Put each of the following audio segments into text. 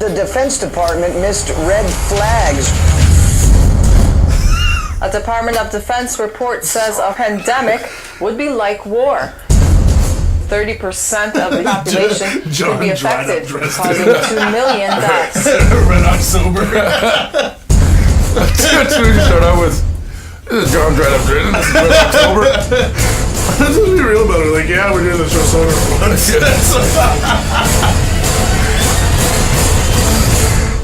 The Defense Department missed red flags. A Department of Defense report says a pandemic would be like war. 30% of the population could be affected, causing 2 million deaths. Red October. That's what you start out with. This is John Dried Up Dressed. This is Red October. Let's be real about it. Like, yeah, we're doing the show sober for once.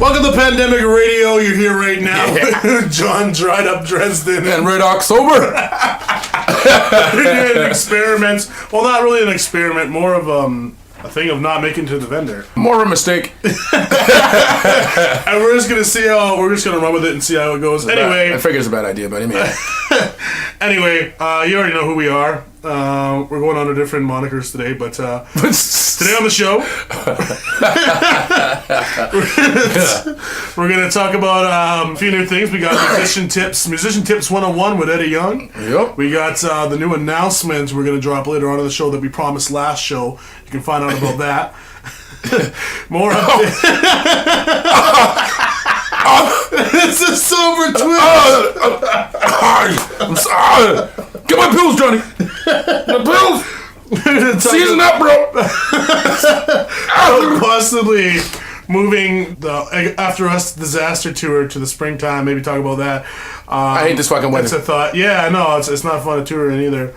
Welcome to Pandemic Radio. You're here right now. Yeah. John Dried Up Dresden. And Red October. We're doing experiments. Well, not really an experiment. More of a thing of not making it to the vendor. More of a mistake. And we're just gonna see how. We're just gonna run with it and see how it goes. Anyway, I figure it's a bad idea, but anyway. You already know who we are. We're going under different monikers today, but today on the show, we're gonna talk about a few new things. We got Musician Tips 101 with Eddie Young. Yep. We got the new announcements we're gonna drop later on in the show that we promised last show. You can find out about that. More updates. It's a sober twist. I'm sorry. Get my pills, Johnny. The pills. Season up, bro. Possibly moving the After Us disaster tour to the springtime. Maybe talk about that. I hate this fucking weather. It's a thought. Yeah, no, it's not fun to tour in either.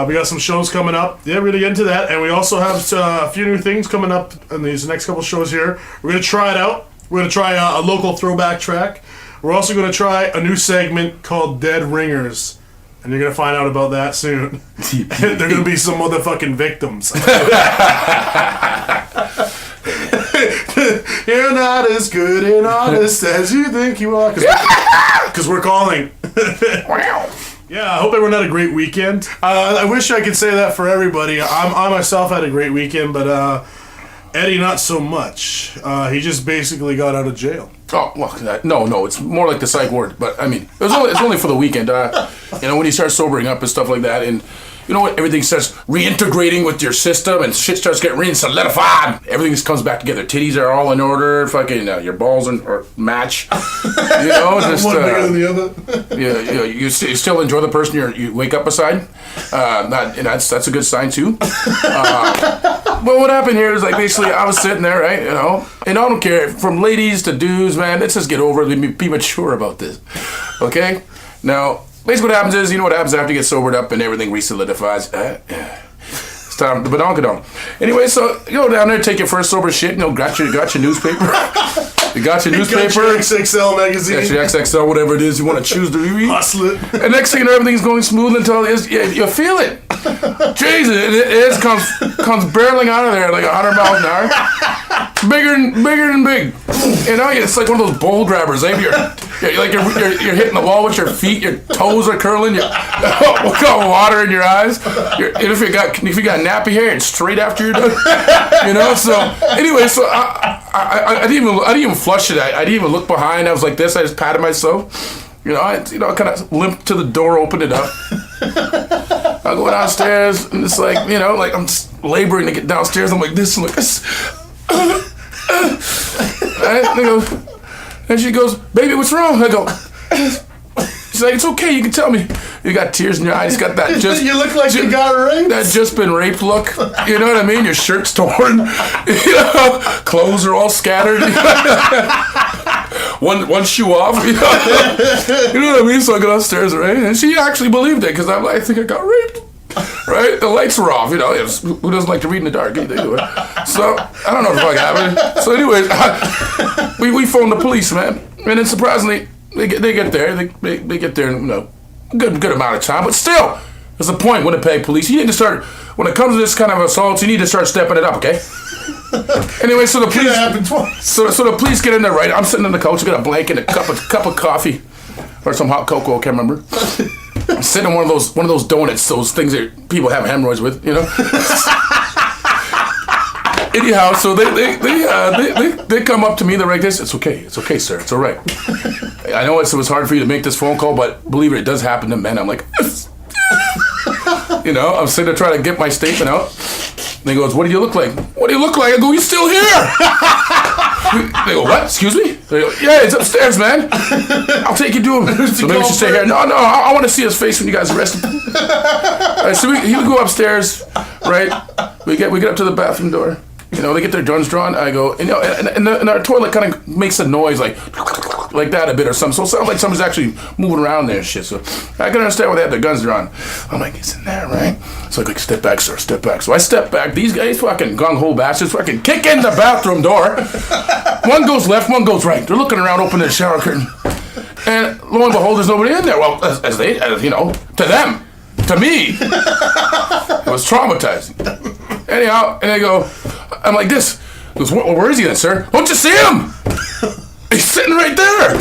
We got some shows coming up. Yeah, we're going to get into that. And we also have a few new things coming up in these next couple shows here. We're going to try it out. We're going to try a local throwback track. We're also going to try a new segment called Dead Ringers. And you're going to find out about that soon. They're going to be some motherfucking victims. You're not as good and honest as you think you are. Because we're calling. Wow. Yeah, I hope everyone had a great weekend. I wish I could say that for everybody. I myself had a great weekend, but Eddie not so much. He just basically got out of jail. Oh, well, no, it's more like the psych ward. But, I mean, it's only for the weekend. When you start sobering up and stuff like that, and you know what, everything starts reintegrating with your system, and shit starts getting re-solidified. Everything just comes back together. Titties are all in order. Fucking your balls are match. You know, just one bigger than the other. You still enjoy the person you wake up beside. That's a good sign too. But what happened here is, like, basically I was sitting there, right, and I don't care, from ladies to dudes, man, let's just get over it, be mature about this, okay? Now, basically what happens is, you know what happens after you get sobered up and everything resolidifies? It's time to badonkadonk. Anyway, so you go down there, take your first sober shit, got your newspaper. You got your newspaper. You got your XXL magazine. Got your XXL, whatever it is you want to choose to read. Hustle it. And next thing you know, everything's going smooth until you feel it. Jesus, it comes barreling out of there like 100 miles an hour. Bigger and big. You know, it's like one of those bowl grabbers. Eh? You're hitting the wall with your feet. Your toes are curling. You got water in your eyes. If you got nappy hair, it's straight after you're done. You know. So anyway, so I didn't even flush it. I didn't even look behind. I was like this. I just patted myself. I kind of limped to the door, opened it up. I go downstairs, and it's like, like I'm laboring to get downstairs. I'm like this, and like this. And she goes, "Baby, what's wrong?" I go, she's like, "It's okay, you can tell me." You got tears in your eyes, got that just... You look like you got raped. That just been raped look. You know what I mean? Your shirt's torn. Clothes are all scattered. One shoe off. You know what I mean? So I go downstairs, right? And she actually believed it, because I'm like, I think I got raped. Right? The lights were off, who doesn't like to read in the dark either? So, I don't know what the fuck happened. So anyways, we phoned the police, man. And then surprisingly, they get there. They get there in a good amount of time. But still, there's a point, Winnipeg police. You need to start, when it comes to this kind of assaults, you need to start stepping it up, okay? Anyway, so the police... happened twice. So the police get in there, right? I'm sitting on the couch, I got a blanket, a cup of coffee, or some hot cocoa, I can't remember. I'm sitting on one of those donuts, those things that people have hemorrhoids with, Anyhow, so they come up to me. They're like this. It's okay, sir. It's all right. I know it was hard for you to make this phone call, but believe it does happen to men. I'm like, I'm sitting there trying to get my statement out. And he goes, "What do you look like?" "What do you look like?" I go, "You still here?" They go, what? Excuse me? They go, yeah, it's upstairs, man. I'll take you to him. So maybe we should stay here. No, I want to see his face when you guys arrest him. Right, so he would go upstairs, right? We get up to the bathroom door. You know, they get their guns drawn. I go, and, you know, and our toilet kind of makes a noise like that a bit or something. So it sounds like someone's actually moving around there and shit. So I can understand why they have their guns drawn. I'm like, it's in there, right? So I go, step back, sir, step back. So I step back. These guys fucking gung-ho bastards fucking kick in the bathroom door. One goes left, one goes right. They're looking around, open the shower curtain. And lo and behold, there's nobody in there. Well, as you know, to them, to me, it was traumatizing. Anyhow, and I go, I'm like this. He goes, where is he then, sir? Don't you see him? He's sitting right there.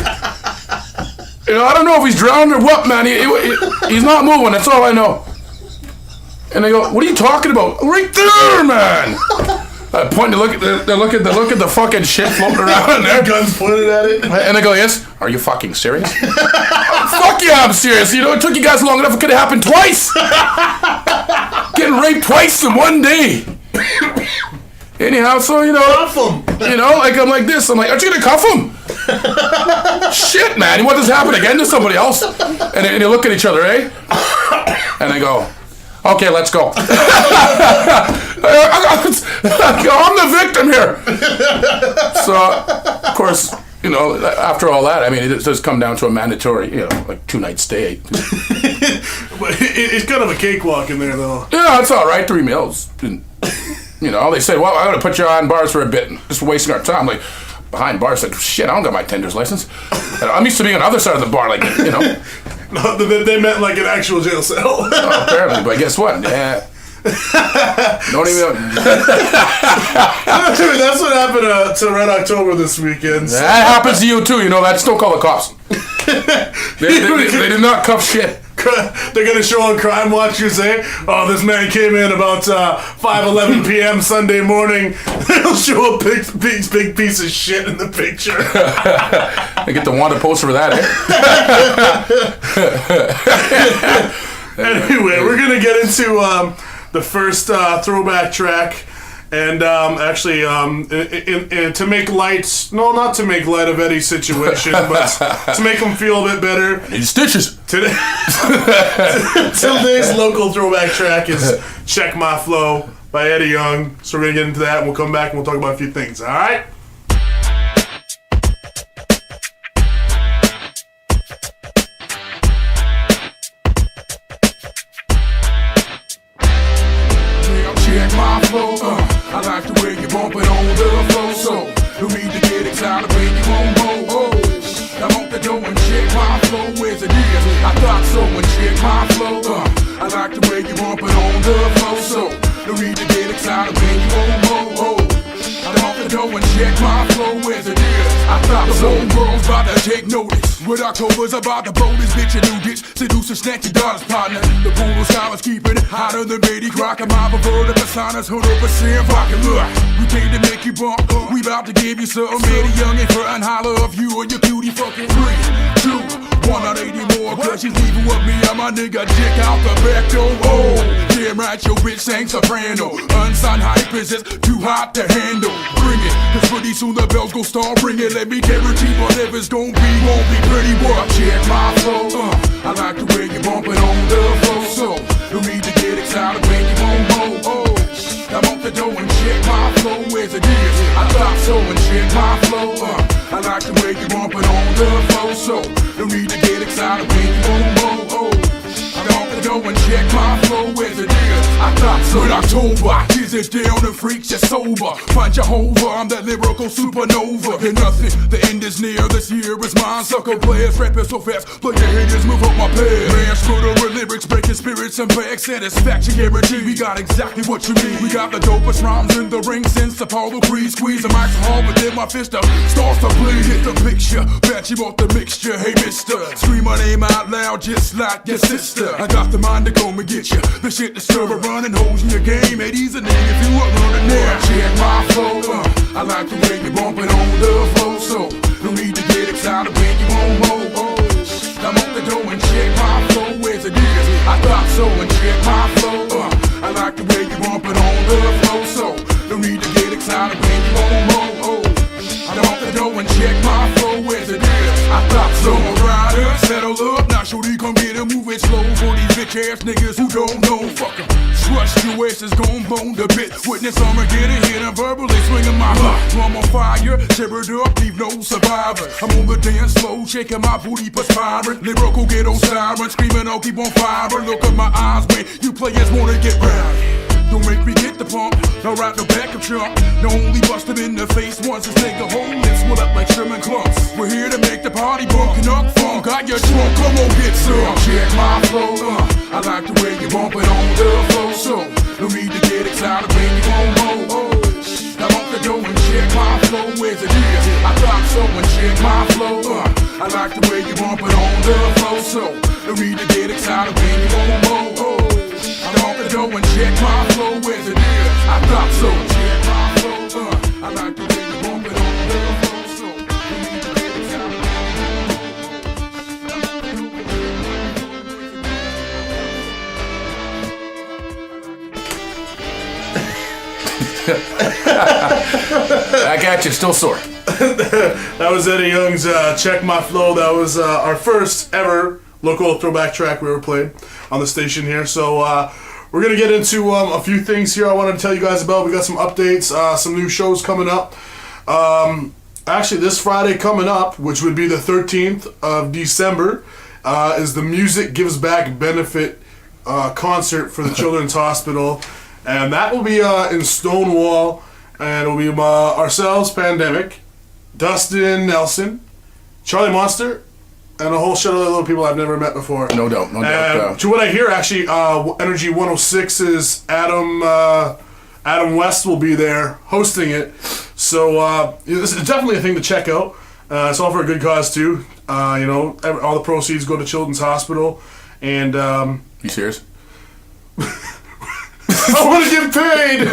You know, I don't know if he's drowned or what, man. He's not moving. That's all I know. And I go, what are you talking about? Right there, man. I point to look at the fucking shit floating around in there. Guns pointed at it. And I go, yes. Are you fucking serious? Fuck yeah, I'm serious. You know, it took you guys long enough. It could have happened twice. Getting raped twice in one day. Anyhow, so you know, cuff him. You know, like I'm like this. I'm like, aren't you gonna cuff him? Shit, man. You want this to happen again to somebody else? And they look at each other, eh? And I go, okay, let's go. I'm the victim here. So, of course, you know, after all that, I mean, it does come down to a mandatory, you know, like 2-night stay. But it's kind of a cakewalk in there, though. Yeah, it's all right. 3 meals. And, you know, they say, well, I'm going to put you on bars for a bit. Just wasting our time. Like, behind bars, like, shit, I don't got my tender's license. And I'm used to being on the other side of the bar, like, you know. No, they meant like an actual jail cell. Oh, apparently, but guess what? Yeah. Don't even. That's what happened to Red October this weekend. So. That happens to you too. You know that. Just don't call the cops. They did not cuff shit. They're gonna show on Crime Watchers, eh? Oh, this man came in about 5:11 p.m. Sunday morning. They'll show a big piece of shit in the picture. They get the wanted poster for that, eh? Anyway, we're gonna get into the first throwback track. And actually, to make light, no, not to make light of Eddie's situation, but to make him feel a bit better. Need stitches. Today's local throwback track is Check My Flow by Eddie Young. So we're going to get into that, and we'll come back and we'll talk about a few things, all right? Check my flow, I like the way you bump it on the floor, so no need to get excited when you won't go. I'm on the door and check my flow, where's it is? I thought so and check my flow, I like the way you bump it on the floor, so no need to get excited when you won't go. I'm on the door and check my flow, where's it is? I thought the whole world's about to take notice. With October's about to blow this bitch a new ditch. Seduce and snatch your daughter's partner. The pool scholars keeping it hotter than Betty Crocker. My perverted personas 100% rockin'. Look, we came to make you bump. We about to give you something. Eddie Young and front and holler if you or your cutie fucking 3, 2, 1, not 80 more. Cause she's leaving with me. I'm my nigga Dick out the back door. Oh, damn right, your bitch sang soprano. Unsigned hype is just too hot to handle. Bring it, cause pretty soon the bells gon' start ringing. Let me guarantee whatever's gon' be won't be pretty work. Check my flow, I like the way you bump it on the floor, so no need to get excited when you won't go. I'm on the door and check my flow, where's it is? I thought so and check my flow, I like the way you bump it on the floor, so no need to get excited when you won't go. I'm on the door and check my flow, where's it is? I thought so. In October, is it down and freaks you sober? Find Jehovah, I'm that lyrical supernova. And nothing, the end is near, this year is mine. Sucker players, rapping so fast, play your haters, move up my pad. Man, scooter with lyrics, breaking spirits and back. Satisfaction guarantee, we got exactly what you need. We got the dopest rhymes in the ring since Apollo Creed. Squeeze the mics hard, but then my fist up starts to bleed. Hit the picture, bet you want the mixture. Hey mister, scream my name out loud just like your sister. I got the mind to come and get you. The shit that's stir running holes in your game. Ain't easy, nigga, if you up running there. Check my flow, I like the way you bump it on the floor, so no need to get excited when you won't go. I'm on the door and check my flow, where's it is? I thought so and check my flow, I like the way you bump it on the floor, so no need to get excited when you won't go. I'm go and check my flow as it is. I thought so. Rider, settle up, now shorty come get it, move it slow for these bitch ass niggas who don't know. Fuck 'em. Trust your ass is gon' bone the bit. Witness Armageddon, hit and verbally swinging my hook. Drum on fire, shivered up, leave no survivor. I'm on the dance floor, shaking my booty, perspiring. Lyrical ghetto siren, screaming, I'll keep on fire. Look at my eyes, man, you players wanna get round. Don't make me get the pump, no ride no back of chump. No only bust him in the face once, it's take the whole lips swell up like Sherman clumps. We're here to make the party bump, knock funk. Got your trunk, come on, get some. Check my flow, I like the way you bump it on the floor. So, no need to get excited when you gon' roll. I want to go and check my flow as it is. I thought so and check my flow, I like the way you bump it on the floor. So, no need to get excited when you gon' roll. I want to go and check my flow as it is. I thought so. Check my flow, I like the way you bump it on the floor. So, no need to get excited. I got you, still sore. That was Eddie Young's Check My Flow. That was our first ever local throwback track we ever played on the station here. So we're going to get into a few things here I wanted to tell you guys about. We got some updates, some new shows coming up. Actually, this Friday coming up, which would be the 13th of December, is the Music Gives Back benefit concert for the Children's Hospital. And that will be in Stonewall. And it will be ourselves, Pandemic, Dustin Nelson, Charlie Monster, and a whole shit of other little people I've never met before. No doubt, no doubt. To what I hear, actually, Energy 106's Adam West will be there hosting it. So this is definitely a thing to check out. It's all for a good cause too. All the proceeds go to Children's Hospital. And you serious? I want to get paid.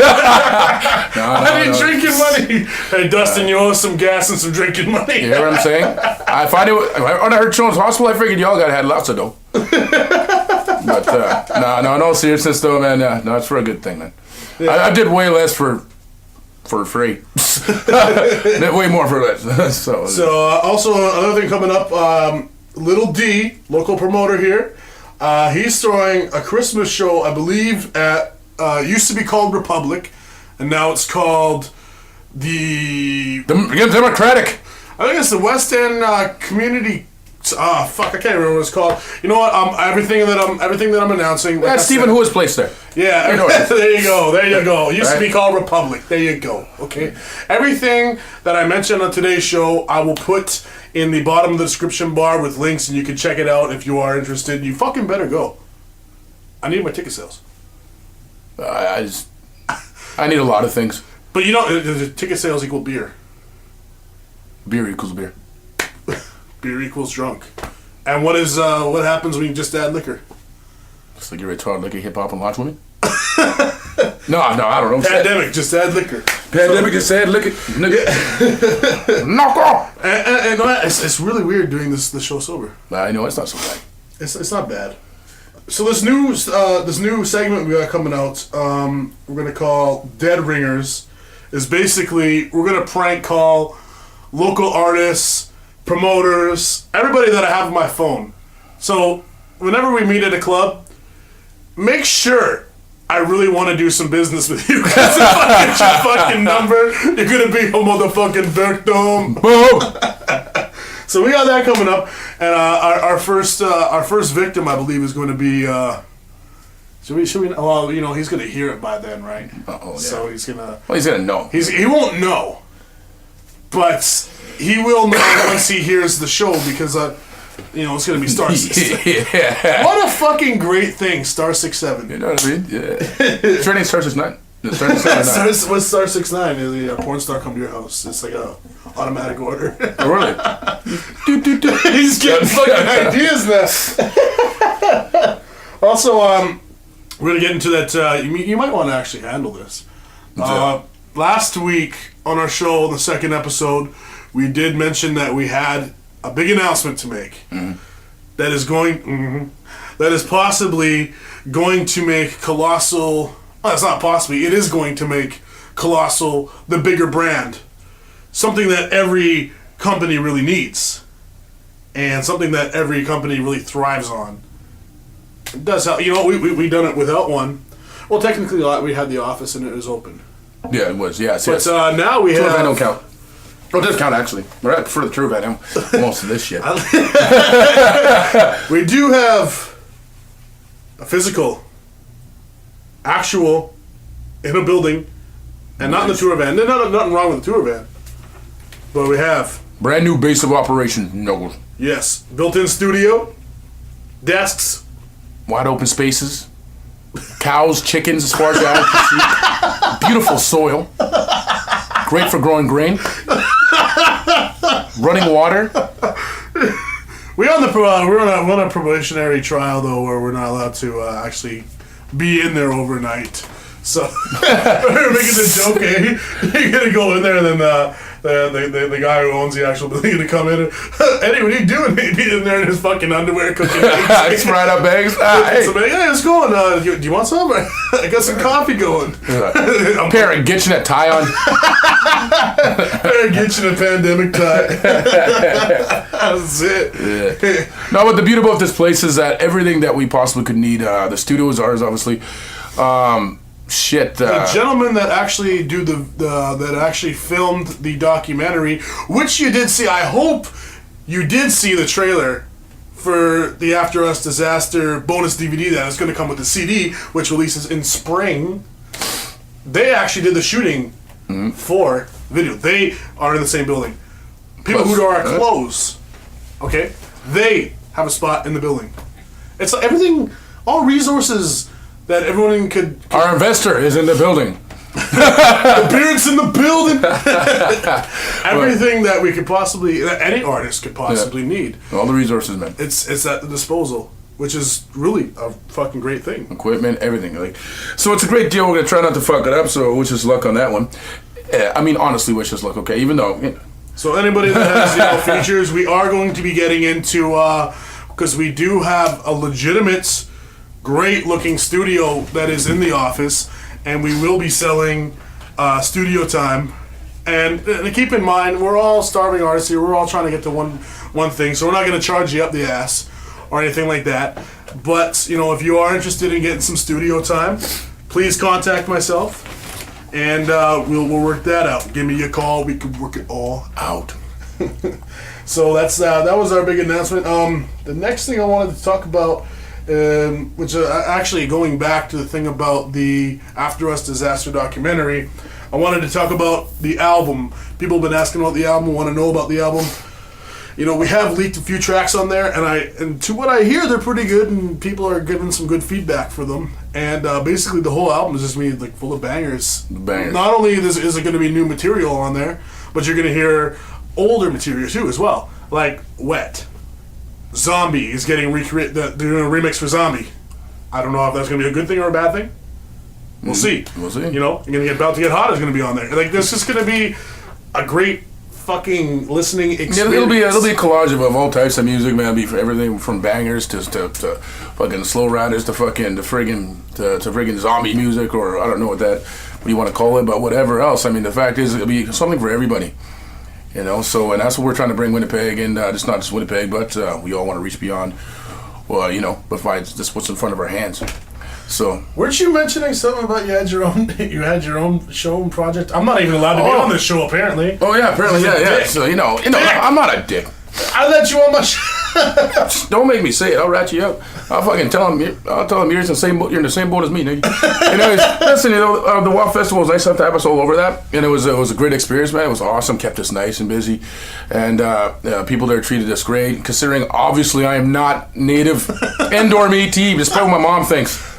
I need drinking money. Hey, Dustin, you owe us some gas and some drinking money. You hear what I'm saying? If I heard Children's Hospital, I figured y'all had lots of dough. But no seriousness though, man. No, it's for a good thing, man. Yeah. I did way less for free. Did way more for less. So also another thing coming up. Little D, local promoter here. He's throwing a Christmas show, I believe, at used to be called Republic, and now it's called the Democratic. I think it's the West End Community. I can't remember what it's called. You know what? Everything that I'm announcing. That's Stephen Who's place there. Yeah, there you go. It used to be called Republic. There you go. Okay. Everything that I mentioned on today's show, I will put in the bottom of the description bar with links, and you can check it out if you are interested. You fucking better go. I need my ticket sales. I need a lot of things. But the ticket sales equal beer. Beer equals beer. Beer equals drunk. And what happens when you just add liquor? It's like you're retarded, liquor, hip hop, and watch women. No, I don't know. Pandemic, just add liquor. Pandemic, just add liquor. Knock off. And it's really weird doing the show sober. I know it's not so bad. It's not bad. So this new segment we got coming out, we're gonna call Dead Ringers, is basically we're gonna prank call local artists, promoters, everybody that I have on my phone. So whenever we meet at a club, make sure I really want to do some business with you. Because if I get your fucking number, you're gonna be a motherfucking victim. Boom. So we got that coming up, and our first victim, I believe, is going to be. Should we? Well, he's going to hear it by then, right? Oh yeah. So he's gonna. Well, he's gonna know. He won't know, but he will know once he hears the show because it's going to be Star 67. Yeah. What a fucking great thing, Star 67. You know what I mean? Yeah. Turning Star 69. What's Star 69? Is a porn star come to your house? It's like a automatic order. Oh, really? He's getting fucking ideas now. Also, we're gonna get into that. You might want to actually handle this. Last week on our show, the second episode, we did mention that we had a big announcement to make. Mm-hmm. That is possibly going to make Colossal. Well, it's not possibly. It is going to make Colossal the bigger brand. something that every company really needs, and something that every company really thrives on. It does help. You know, we done it without one. Well, technically, we had the office and it was open. Yeah, it was. Yes, But yes. now we Tour have. van don't count. Oh, it does count, actually. We're at for the tour van. Most of this shit. We do have a physical, actual, in a building, and not in the tour van. There's nothing wrong with the tour van. But we have, Brand new base of operations, Knuckles. yes, built-in studio, desks, Wide open spaces. Cows, chickens, as far as the eye can see. Beautiful soil. Great for growing grain. Running water. we're on a probationary trial though, where we're not allowed to actually be in there overnight. So we're making the joke, you're gonna go in there and then the guy who owns the actual building gonna come in and, Eddie, what are you doing? He'd be in there in his fucking underwear cooking eggs. Fried up eggs. Hey, what's going on? Do you want some? I got some coffee going. Pair of Gitchin' a tie on. Gitchin' a pandemic tie. That's it. Yeah. No, but the beauty about this place is that everything that we possibly could need. The studio is ours, obviously. The gentleman that actually that actually filmed the documentary, which you did see. I hope you did see the trailer for the After Us Disaster bonus DVD that is going to come with the CD, which releases in spring. They actually did the shooting for video. They are in the same building. People who are close, okay, they have a spot in the building. It's like everything, all resources that everyone could. Our investor is in the building. The beard's in the building. Everything that we could possibly, that any artist could possibly need. All the resources, man. It's at the disposal, which is really a fucking great thing. Equipment, everything. Like, so it's a great deal. We're gonna try not to fuck it up. So wish us luck on that one. I mean, honestly, wish us luck. Okay, even though. You know. So anybody that has features, we are going to be getting into because we do have a legitimate, great-looking studio that is in the office, and we will be selling studio time. And keep in mind, we're all starving artists here. We're all trying to get to one thing, so we're not going to charge you up the ass or anything like that. But you know, if you are interested in getting some studio time, please contact myself, and we'll work that out. Give me a call. We can work it all out. So that was our big announcement. The next thing I wanted to talk about, which actually going back to the thing about the After Us Disaster documentary, I wanted to talk about the album. People have been asking about the album, want to know about the album. You know, we have leaked a few tracks on there, and to what I hear, they're pretty good, and people are giving some good feedback for them. And basically, the whole album is just me like full of bangers. Bangers. Not only is it going to be new material on there, but you're going to hear older material too as well, like Wet. Zombie is getting recreated. They're doing a remix for Zombie. I don't know if that's going to be a good thing or a bad thing. We'll see. We'll see. You know, you're going to get About to Get Hot is going to be on there. Like, this is going to be a great fucking listening experience. Yeah, it'll be a collage of all types of music, man. It'll be for everything from bangers to fucking slow riders to friggin' zombie music, or I don't know what you want to call it, but whatever else. I mean, the fact is, it'll be something for everybody. You know, and that's what we're trying to bring Winnipeg, and it's not just Winnipeg, but we all want to reach beyond. Well, you know, besides just what's in front of our hands. So, weren't you mentioning something about you had your own show and project? I'm not even allowed to be on this show, apparently. Oh yeah, apparently, yeah. So you know, I'm not a dick. I let you on my show. Don't make me say it. I'll rat you out. I'll fucking tell him. I'll tell him you're in the same boat. You're in the same boat as me, nigga. Anyways, listen. You know, the WAP Festival was nice enough to have us all over that, and it was a great experience, man. It was awesome. Kept us nice and busy, and people there treated us great. Considering obviously I am not native and/or Métis, despite what my mom thinks.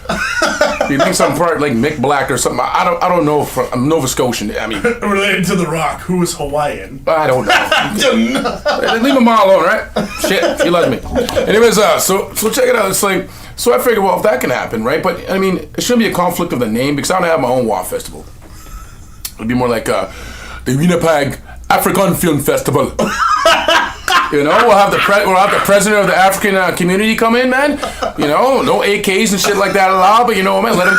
He thinks I'm part like Mick Black or something. I don't know. I'm Nova Scotian. I mean, related to The Rock, who is Hawaiian. I don't know. Leave him all alone, right? Shit, he loves me. Anyways, so check it out. It's like, so I figured, well, if that can happen, right? But I mean, it shouldn't be a conflict of the name because I don't have my own WAF festival. It'd be more like the Winnipeg African Film Festival. You know, we'll have the president of the African community come in, man. You know, no AKs and shit like that allowed, but you know, man, let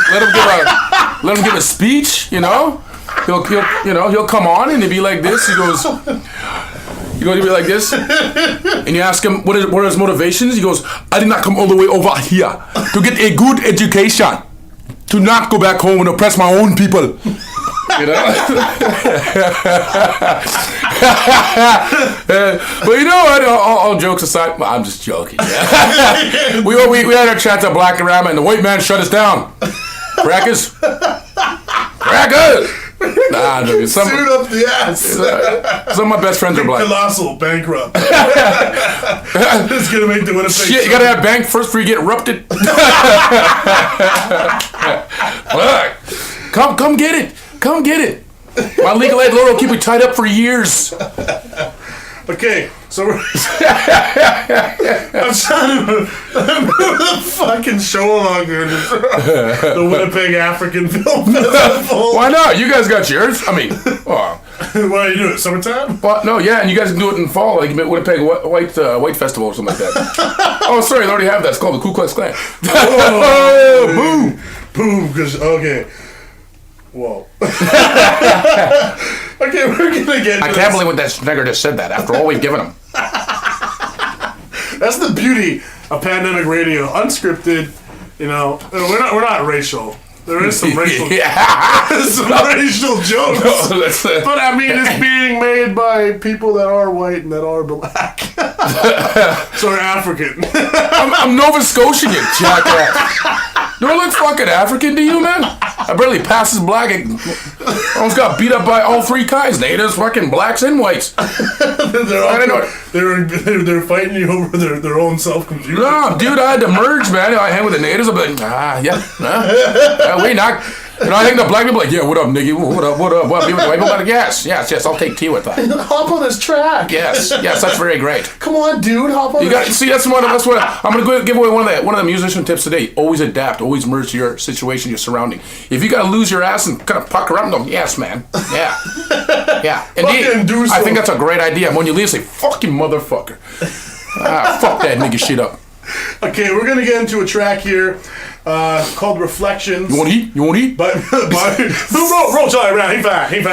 him give a speech. You know, he'll come on and he'll be like this. He'll be like this, and you ask him what are his motivations. He goes, I did not come all the way over here to get a good education, to not go back home and oppress my own people. You know? But you know what? All jokes aside, well, I'm just joking. Yeah. we had our chat to Black and Rama, and the white man shut us down. Crackers. Nah, suit up the ass. Some of my best friends are black. Colossal bankrupt. It's gonna make the Winnipeg. Shit, you gotta have bank first before you get erupted. Come get it. Come get it. My legal aid lawyer will keep me tied up for years. Okay, so we're I'm trying to move the fucking show along here. The Winnipeg African Film Festival. Why not? You guys got yours. I mean, why are you doing it? Summertime? Well, no, yeah, and you guys can do it in fall, like Winnipeg White Festival or something like that. Oh, sorry, they already have that. It's called the Ku Klux Klan. Oh, boom, boom. Because okay. Whoa. Okay, we're gonna get. I can't believe what that nigger just said that after all we've given him. That's the beauty of pandemic radio, unscripted. You know, we're not racial. There is some racial, racial jokes, but I mean, it's being made by people that are white and that are black. So we're African. I'm Nova Scotian, you jackass. Do I look fucking African to you, man? I barely pass as black. I almost got beat up by all three kinds: natives, fucking blacks, and whites. They're fighting you over their own self-confusion. No, dude, I had to merge, man. I hang with the natives. I'm like, we not. You know, I think the black people are like, yeah, what up, nigga? What up? What people like, yes, I'll take tea with that. Hop on this track. Yes, that's very great. Come on, dude, hop on. That's what I'm gonna give away one of the musician tips today. Always adapt. Always merge to your situation, your surrounding. If you gotta lose your ass and kind of pucker up and go, yes, man, yeah. Indeed, I think that's a great idea. When you leave, say, fucking motherfucker. Fuck that nigga shit up. Okay, we're gonna get into a track here called Reflections. You want to eat? But roll Charlie around. He fine. You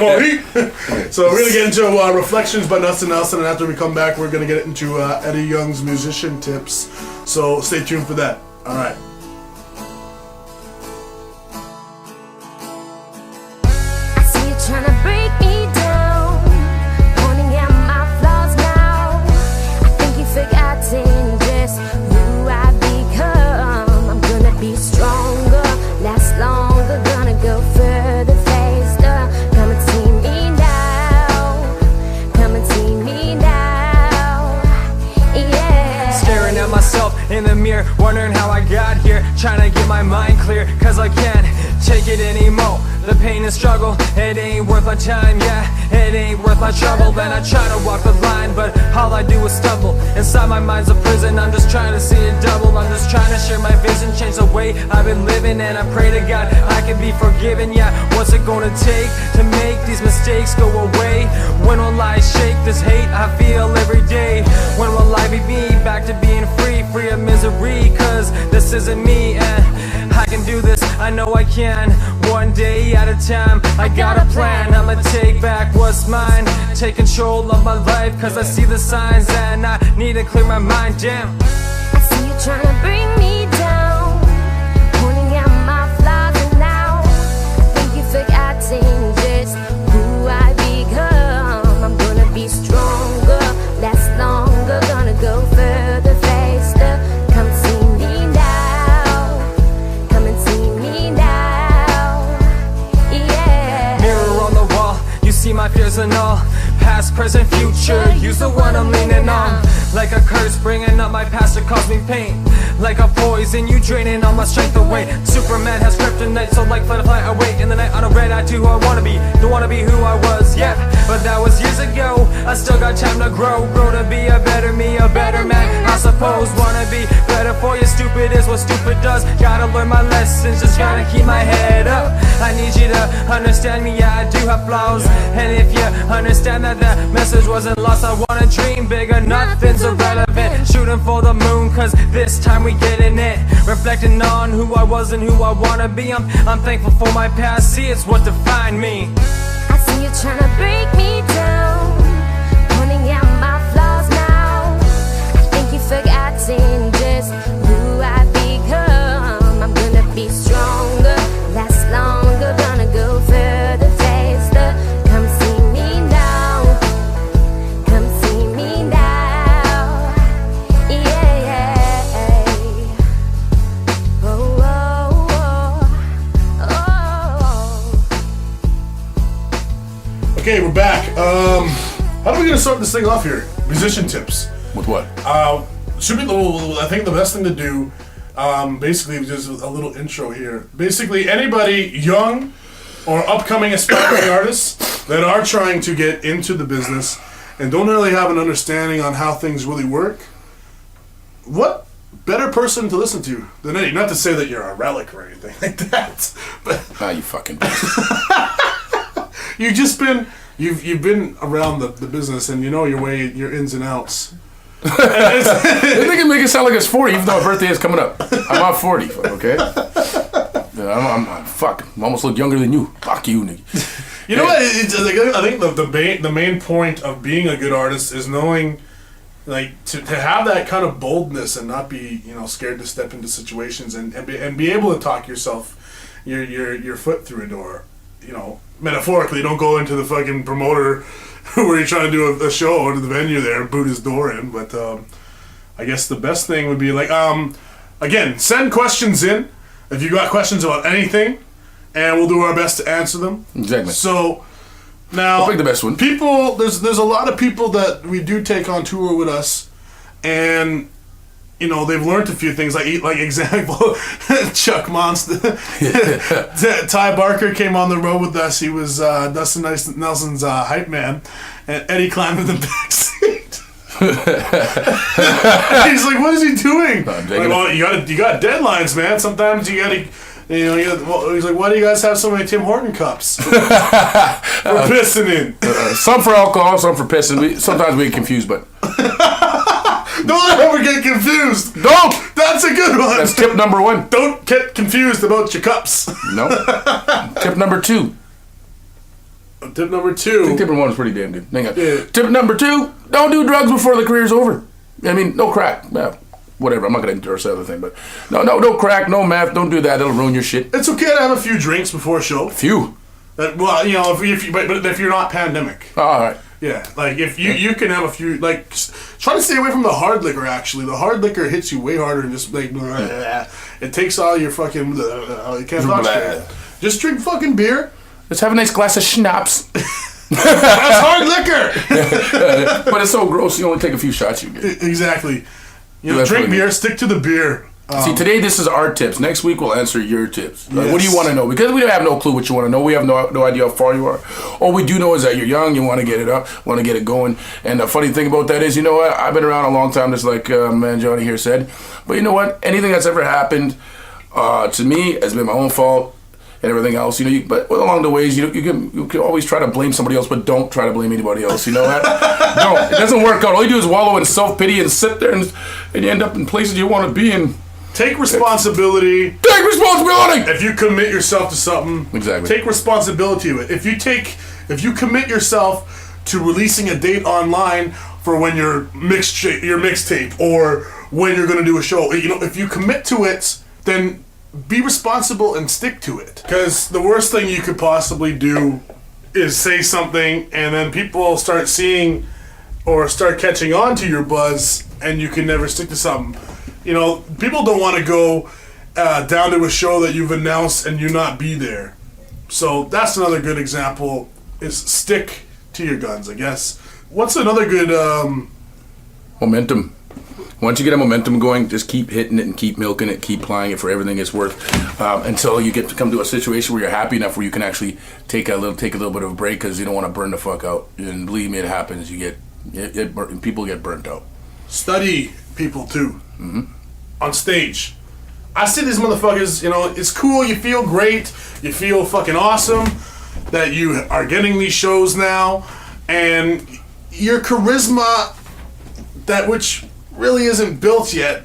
want to eat? So we're gonna get into Reflections by Nuts and Nelson, and after we come back, we're gonna get into Eddie Young's musician tips. So stay tuned for that. All right. I see you trying to break me down, pointing out my flaws now. I think you've forgotten just who I've become. I'm gonna be stronger, last longer, gonna go further, faster. Come and see me now, come and see me now, yeah. Staring at myself in the mirror, wondering how I got here, trying to get my mind clear, cause I can't take it anymore. The pain and struggle, it ain't worth my time, yeah, it ain't worth my trouble. Then I try to walk the line, but all I do is stumble. Inside my mind's a prison, I'm just trying to see it double. I'm just trying to share my vision, change the way I've been living, and I pray to God I can be forgiven, yeah. What's it gonna take to make these mistakes go away? When will I shake this hate I feel every day? When will I be me, back to being free of misery? Cause this isn't me, and I can do this, I know I can. One day at a time, I got a plan. I'ma take back what's mine, take control of my life, cause I see the signs and I need to clear my mind, damn. I see you trying to bring me down, pointing out my flaws, and now I think you've forgotten just who I become. I'm gonna be stronger, last longer, gonna go further, faster. Come see me now, come and see me now, yeah. Mirror on the wall, you see my fears and all. Past, present, future, you's the one I'm leaning on. Like a curse, bringing up my past to cause me pain. Like a poison, you draining all my strength away. Superman has kryptonite, so like fly away. In the night on a red eye, do I wanna be? Don't wanna be who I was, yeah. But that was years ago, I still got time to grow. Grow to be a better me, a better man, I suppose. Wanna be better for you, stupid is what stupid does. Gotta learn my lessons, just gotta keep my head up. I need you to understand me, yeah, I do have flaws. And if you understand that message wasn't lost. I wanna dream bigger, nothing's irrelevant. Shooting for the moon, cause this time we getting it. Reflecting on who I was and who I wanna be. I'm thankful for my past, see it's what defined me. I see you trying to break me down, pointing out my flaws now. I think you've forgotten just who I've become. I'm gonna be stronger, last longer, gonna go further, faster. Come see me now, come see me now. Yeah. Oh, oh, oh, oh. Okay, we're back. How are we gonna start this thing off here? Musician tips. With what? Should be. I think the best thing to do, basically, just a little intro here. Basically, anybody young or upcoming aspiring artists that are trying to get into the business and don't really have an understanding on how things really work. What better person to listen to than Eddie? Not to say that you're a relic or anything like that, but You fucking you've been around the business and you know your ins and outs. They can make it sound like it's 40, even though my birthday is coming up. I'm not 40, okay? Yeah, I'm almost look younger than you. Fuck you, nigga. You know what? I think the main point of being a good artist is knowing, like, to have that kind of boldness and not be, scared to step into situations and be able to talk yourself your foot through a door. Metaphorically, don't go into the fucking promoter where you're trying to do a show or to the venue there and boot his door in. But I guess the best thing would be like, again, send questions in if you got questions about anything, and we'll do our best to answer them. Exactly. So now, I'll pick the best one. People, there's a lot of people that we do take on tour with us, and they've learned a few things. Like example, Chuck Monster, Ty Barker came on the road with us. He was Dustin Nelson's hype man, and Eddie climbed in the back seat. He's like, "What is he doing?" Well, you got deadlines, man. Sometimes you gotta. He's like, "Why do you guys have so many Tim Horton cups for pissing in?" Some for alcohol, some for pissing. Sometimes we get confused, but don't ever get confused. Don't. That's a good one. That's tip number 1. Don't get confused about your cups. No. Tip number 2. Tip number 2. I think tip number 1 is pretty damn good. Hang on. Yeah. Tip number 2: don't do drugs before the career's over. I mean, no crack. Well, whatever. I'm not gonna endorse the other thing, but no crack, no meth. Don't do that. It'll ruin your shit. It's okay to have a few drinks before a show. Few. But if you're not pandemic. All right. Yeah, like if you can have a few, like, try to stay away from the hard liquor. Actually, the hard liquor hits you way harder and just like it takes all your fucking. You can't talk straight. Just drink fucking beer. Let's have a nice glass of schnapps. That's hard liquor. But it's so gross. You only take a few shots. You get. Exactly. That's Drink really beer. good. Stick to the beer. See, today this is our tips. Next week we'll answer your tips. Like, Yes. what do you want to know? Because we don't have no clue what you want to know. We have no idea how far you are. All we do know is that you're young, you want to get it up, want to get it going. And the funny thing about that is, you know what? I've been around a long time, just like man Johnny here said. But you know what? Anything that's ever happened to me has been my own fault and everything else. But along the ways, you can always try to blame somebody else, but don't try to blame anybody else. You know that? No, it doesn't work out. All you do is wallow in self-pity and sit there and you end up in places you want to be in. Take responsibility. Take responsibility. If you commit yourself to something, Exactly. take responsibility of it. If you commit yourself to releasing a date online for when your mixtape or when you're going to do a show, if you commit to it, then be responsible and stick to it. Because the worst thing you could possibly do is say something and then people start seeing or start catching on to your buzz and you can never stick to something. People don't want to go down to a show that you've announced and you not be there. So that's another good example, is stick to your guns, I guess. What's another good... Momentum. Once you get a momentum going, just keep hitting it and keep milking it, keep plying it for everything it's worth, until you get to come to a situation where you're happy enough where you can actually take a little bit of a break, because you don't want to burn the fuck out. And believe me, it happens. People get burnt out. Study people too. Mm-hmm. On stage, I see these motherfuckers. It's cool. You feel great. You feel fucking awesome that you are getting these shows now, and your charisma, that which really isn't built yet,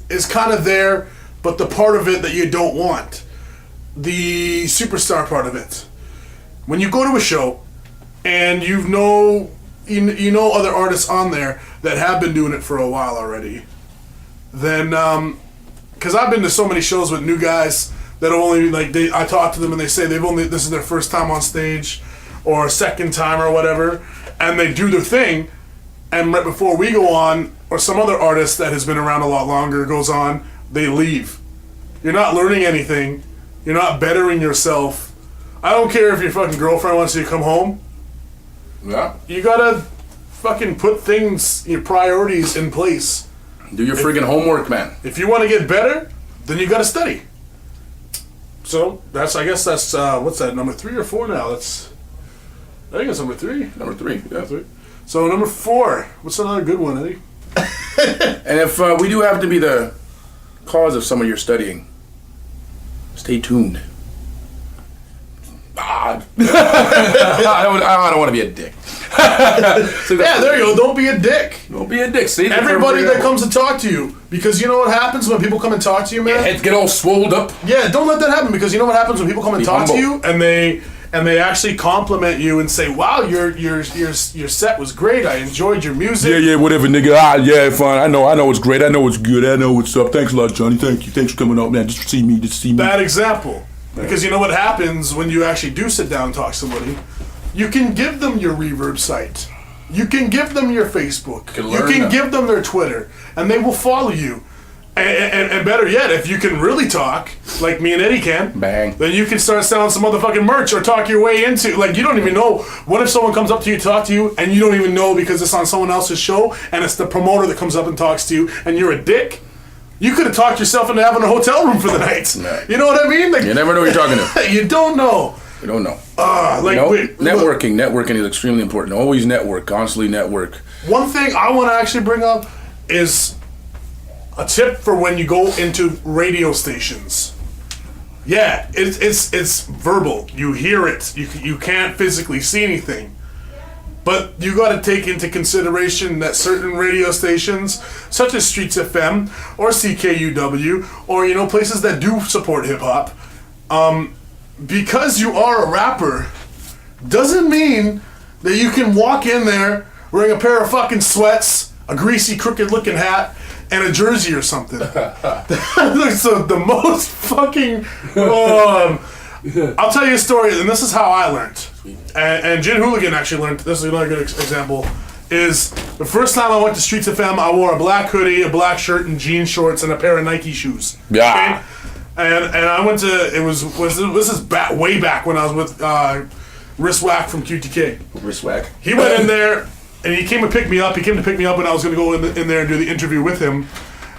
is kind of there, but the part of it that you don't want, the superstar part of it. When you go to a show and you know other artists on there that have been doing it for a while already, then because I've been to so many shows with new guys that only I talk to them and they say this is their first time on stage or second time or whatever, and they do their thing, and right before we go on, or some other artist that has been around a lot longer goes on, they leave. You're not learning anything. You're not bettering yourself. I don't care if your fucking girlfriend wants you to come home. Yeah. You gotta fucking put your priorities in place. Do your friggin' homework, man. If you want to get better, then you gotta study. So I guess that's what's that, number 3 or 4 now? I think it's number 3. Number 3, yeah. 3. So number 4, what's another good one, Eddie? And if we do happen to be the cause of some of your studying, stay tuned. I don't want to be a dick. Yeah, there you go. Don't be a dick. Don't be a dick. See, everybody that comes to talk to you, because you know what happens when people come and talk to you, man? Heads get all swolled up. Yeah, don't let that happen, because you know what happens when people come and talk humble. to you and they actually compliment you and say, "Wow, your set was great. I enjoyed your music." Yeah, whatever, nigga. Yeah, fine. I know it's great. I know it's good. I know what's up. Thanks a lot, Johnny. Thank you. Thanks for coming out, man. Just to see me. Bad example. Because you know what happens when you actually do sit down and talk to somebody? You can give them your Reverb site. You can give them your Facebook. You can give them their Twitter. And they will follow you. And better yet, if you can really talk, like me and Eddie can, bang, then you can start selling some motherfucking merch or talk your way into, you don't even know. What if someone comes up to you, talk to you, and you don't even know because it's on someone else's show, and it's the promoter that comes up and talks to you, and you're a dick? You could have talked yourself into having a hotel room for the night. Right. You know what I mean? You never know who you're talking to. You don't know. You don't know. Networking is extremely important. Always network. Constantly network. One thing I want to actually bring up is a tip for when you go into radio stations. Yeah, it's verbal. You hear it. You can't physically see anything. But you got to take into consideration that certain radio stations, such as Streets FM or CKUW, or places that do support hip hop, because you are a rapper, doesn't mean that you can walk in there wearing a pair of fucking sweats, a greasy, crooked-looking hat, and a jersey or something. That looks the most fucking. I'll tell you a story, and this is how I learned. And Gin Hooligan actually learned. This is another good example. Is the first time I went to Streets FM, I wore a black hoodie, a black shirt, and jean shorts, and a pair of Nike shoes. Yeah. Okay? And I went to this is way back when I was with Wristwhack from QTK. Wristwhack. He went in there and he came to pick me up. He came to pick me up when I was going to go in there and do the interview with him.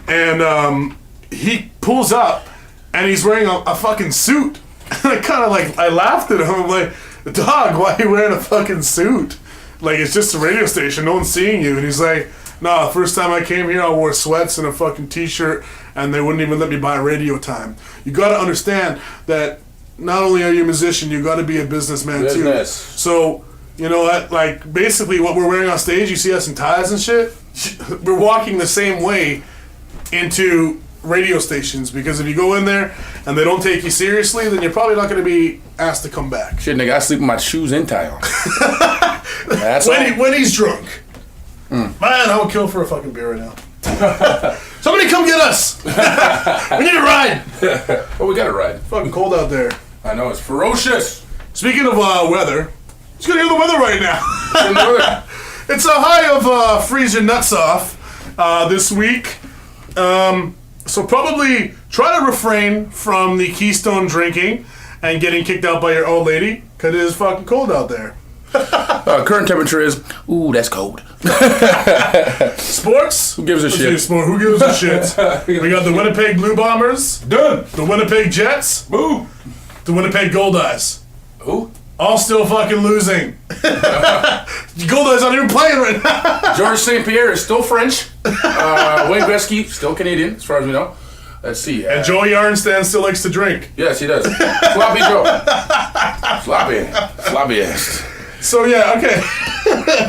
And he pulls up and he's wearing a fucking suit. And I laughed at him. I'm like, dog, why are you wearing a fucking suit? It's just a radio station. No one's seeing you. And he's like, nah, the first time I came here, I wore sweats and a fucking t-shirt, and they wouldn't even let me buy radio time. You got to understand that not only are you a musician, you got to be a businessman too. So, you know what? Basically what we're wearing on stage, you see us in ties and shit, we're walking the same way into radio stations, because if you go in there and they don't take you seriously, then you're probably not going to be asked to come back. Shit, nigga, I sleep with my shoes and tie on. That's when he's drunk. Man, I would kill for a fucking beer right now. Somebody come get us. We need a ride. Oh, we got a ride. It's fucking cold out there. I know, it's ferocious. Speaking of weather, let's go hear the weather right now. It's a high of freeze your nuts off this week. So probably try to refrain from the Keystone drinking and getting kicked out by your old lady, because it is fucking cold out there. Current temperature is, ooh, that's cold. Sports? Who gives a shit? Who gives a shit? We got the Winnipeg Blue Bombers. Done. The Winnipeg Jets. Boo. The Winnipeg Goldeyes. Who? All still fucking losing. Goldeyes aren't even playing right now. Georges St. Pierre is still French. Wayne Gretzky, still Canadian, as far as we know. Let's see. And Joe Yarnstan still likes to drink. Yes, he does. Sloppy Joe. Sloppy ass. So yeah, okay.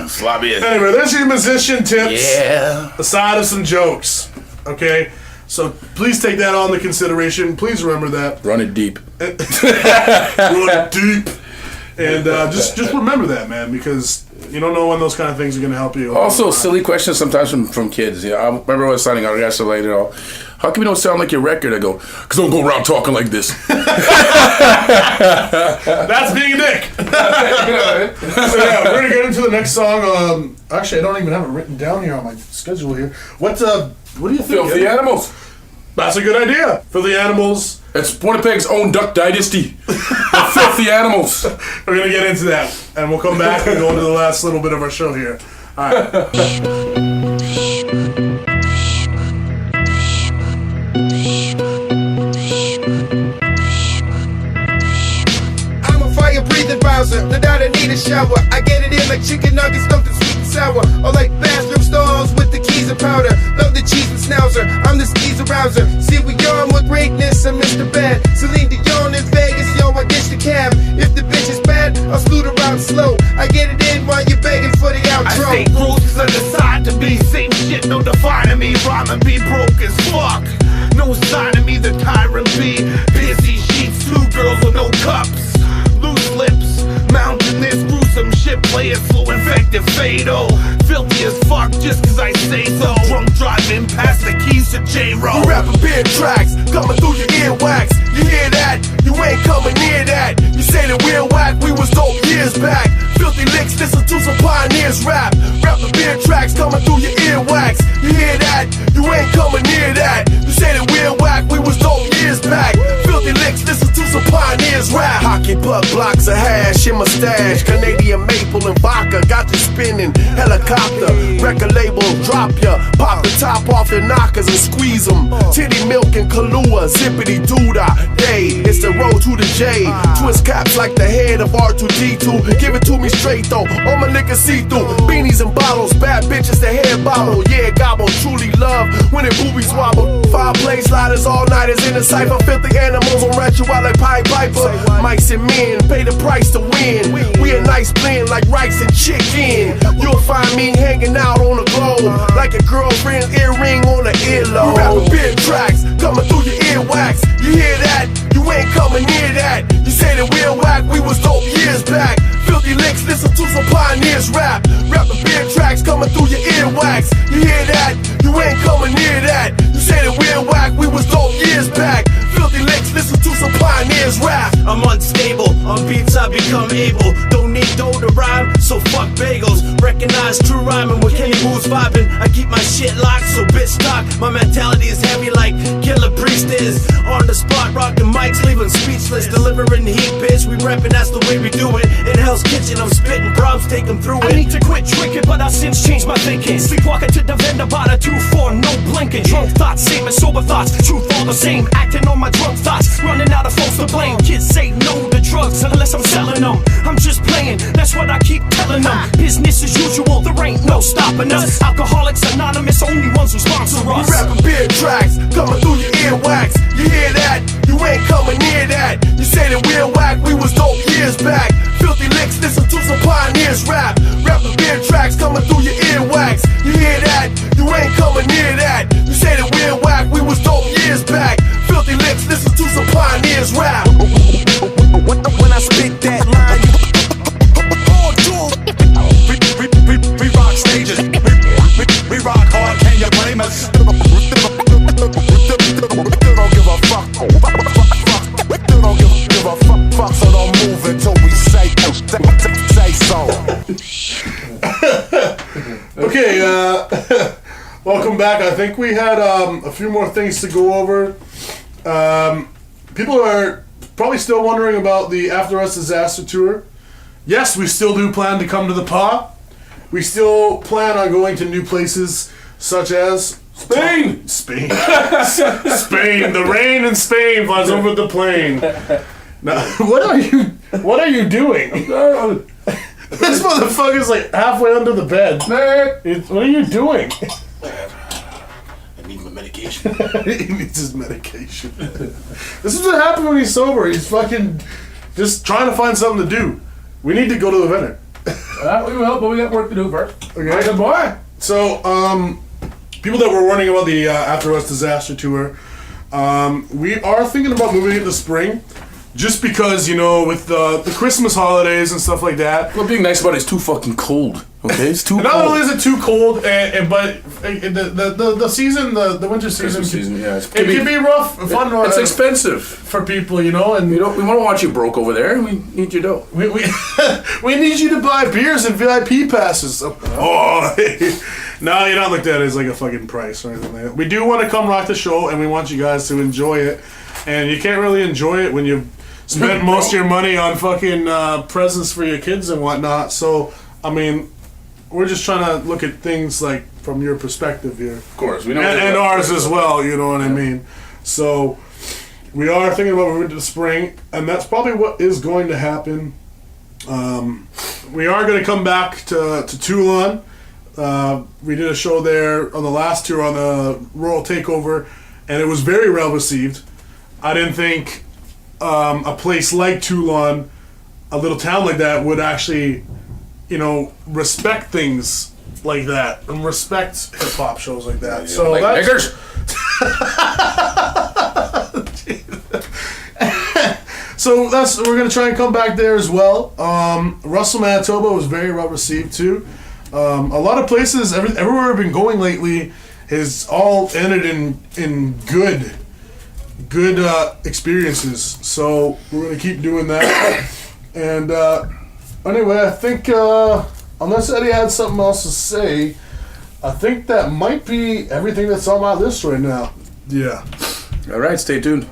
Sloppy. Anyway, there's your musician tips. Yeah. Aside of some jokes. Okay? So please take that on the consideration. Please remember that. Run it deep. Run it deep. And just remember that, man, because you don't know when those kind of things are going to help you. Also, silly questions sometimes from kids. I remember I was signing autographs so later. How come you don't sound like your record? I go, because I don't go around talking like this. That's being a dick. So yeah, we're going to get into the next song. Actually, I don't even have it written down here on my schedule here. What do you think? Filthy Animals. That's a good idea. Filthy Animals. It's Winnipeg's own Duck Dynasty. The Filthy Animals. We're going to get into that. And we'll come back and go into the last little bit of our show here. All right. I'm a fire-breathing Bowser. The daughter need a shower. I get it in like chicken nuggets stuffed in sweet and sour. Or like bathroom stalls with the keys and powder. Love the cheese and schnauzer. I'm the skis arouser. See, we on with greatness and Mr. Bad. Celine Dion in Vegas, yo, I ditch the cab. If the bitch is bad, I'll scoot around slow. I get it in while you're begging for the outro. I think rules on the side to be. Same shit, no defining me. Rhyming be broke as fuck. No sign of me, the tyrant be. Busy sheets, 2 girls with no cups. Loose lips, mounting this gruesome shit. Play it slow, infected, fatal. Filthy as fuck, just cause I say so. Drunk driving past the keys to J-Roll. We rapping beer tracks, coming through your earwax. You hear that? You ain't coming near that. You say that we're whack, we was dope years back. Filthy licks, listen to some pioneers rap. Rapping beer tracks, coming through your earwax. You hear that? You ain't coming near that. You say that we're whack, we was dope years back. Filthy licks, listen to some pioneers rap. Hockey puck blocks of hash in my stash. Canadian maple and vodka, got you spinning. Helicopter, record label, drop ya. Pop the top off your knockers and squeeze them. Titty milk and Kahlua, zippity doodah. Day, it's the road to the J. Twist caps like the head of R2D2. Give it to me straight though, all my niggas see through. Beanies and bottles, bad bitches, the head bottle. Yeah, gobble, truly love when it boobies wobble. 5 play sliders, all nighters in the cypher. Filthy animals on rat you out like Pied Piper. Mice and men, pay the price to win. We a nice blend like rice and chicken. You'll find me hanging out on the globe like a girlfriend's earring on the earlobe. We rapping beer tracks, coming through your earwax. You hear that? You ain't coming near that. You say that we're whack, we was dope years back. Filthy licks, listen to some pioneers rap. Rapping beer tracks, coming through your earwax. You hear that? You ain't coming near that. You say that we're whack, we was dope years back. Filthy licks, listen to some pioneers rap. I'm unstable, on beats I become able. Don't need dough to rhyme, so fuck bagels. Recognize true rhyming with Kenny Moves vibing. I keep my shit locked, so bitch talk. My mentality is heavy like Killer Priest is. On the spot, rocking mics, leaving speechless. Delivering heat, bitch, we reppin', that's the way we do it. In Hell's Kitchen, I'm spitting props, take them through it. I need to quit drinking, but I've since changed my thinking. Sleepwalking to the vendor, bought a 2-4, no blinking. Drunk thoughts, same as sober thoughts. Truth all the same, acting on my drunk thoughts. Running out of folks to blame. Kids say no to drugs unless I'm selling them. I'm just playing, that's what I keep telling them. Business as usual, there ain't no stopping us. Alcoholics Anonymous, only ones who sponsor us. We rapping beer tracks, coming through your earwax. You hear that? You ain't coming near that. You say that we're whack, we was dope years back. Filthy licks, listen to some pioneers rap. Rapping beer tracks, coming through your earwax. You hear that? You ain't coming near that. You say that we're whack, we was dope years back. Filthy licks, listen to some pioneers rap. When I spit that line, We rock stages, we rock hard, can you blame us? don't give a fuck. Don't give a fuck, so don't move until we say so. Okay, welcome back. I think we had a few more things to go over. People are probably still wondering about the After Us Disaster Tour. Yes, we still do plan to come to the PA. We still plan on going to new places such as Spain! Spain. Spain. The rain in Spain flies over the plane. Now, what are you doing? This motherfucker's like halfway under the bed. What are you doing? I need my medication. He needs his medication. This is what happens when he's sober. He's fucking just trying to find something to do. We need to go to the vendor. We will, but we got work to do first. Okay. Good boy. So, people that were wondering about the After Us Disaster Tour, we are thinking about moving it to spring. Just because, you know, with the Christmas holidays and stuff like that. What being nice about it is too fucking cold. Okay, it's too cold. Not only is it too cold, but the season, the winter season, it can be rough, fun. It's expensive for people, you know, and we don't want you broke over there. We need your dough. We need you to buy beers and VIP passes. Oh, no, you're not looked at it as like a fucking price or anything like that. We do want to come rock the show, and we want you guys to enjoy it. And you can't really enjoy it when you spent most of your money on fucking presents for your kids and whatnot. So, I mean, we're just trying to look at things like from your perspective here. Of course, we know, and ours as well. You know what I mean? So, we are thinking about moving to the spring, and that's probably what is going to happen. We are going to come back to Toulon. We did a show there on the last tour on the Royal Takeover, and it was very well received. I didn't think a place like Toulon, a little town like that, would actually, you know, respect things like that and respect hip hop shows like that. So like niggers. So we're gonna try and come back there as well. Russell, Manitoba was very well received too. A lot of places, everywhere I've been going lately, has all ended in good experiences. So we're gonna keep doing that. And anyway, I think unless Eddie had something else to say, I think that might be everything that's on my list right now. Yeah. All right, stay tuned.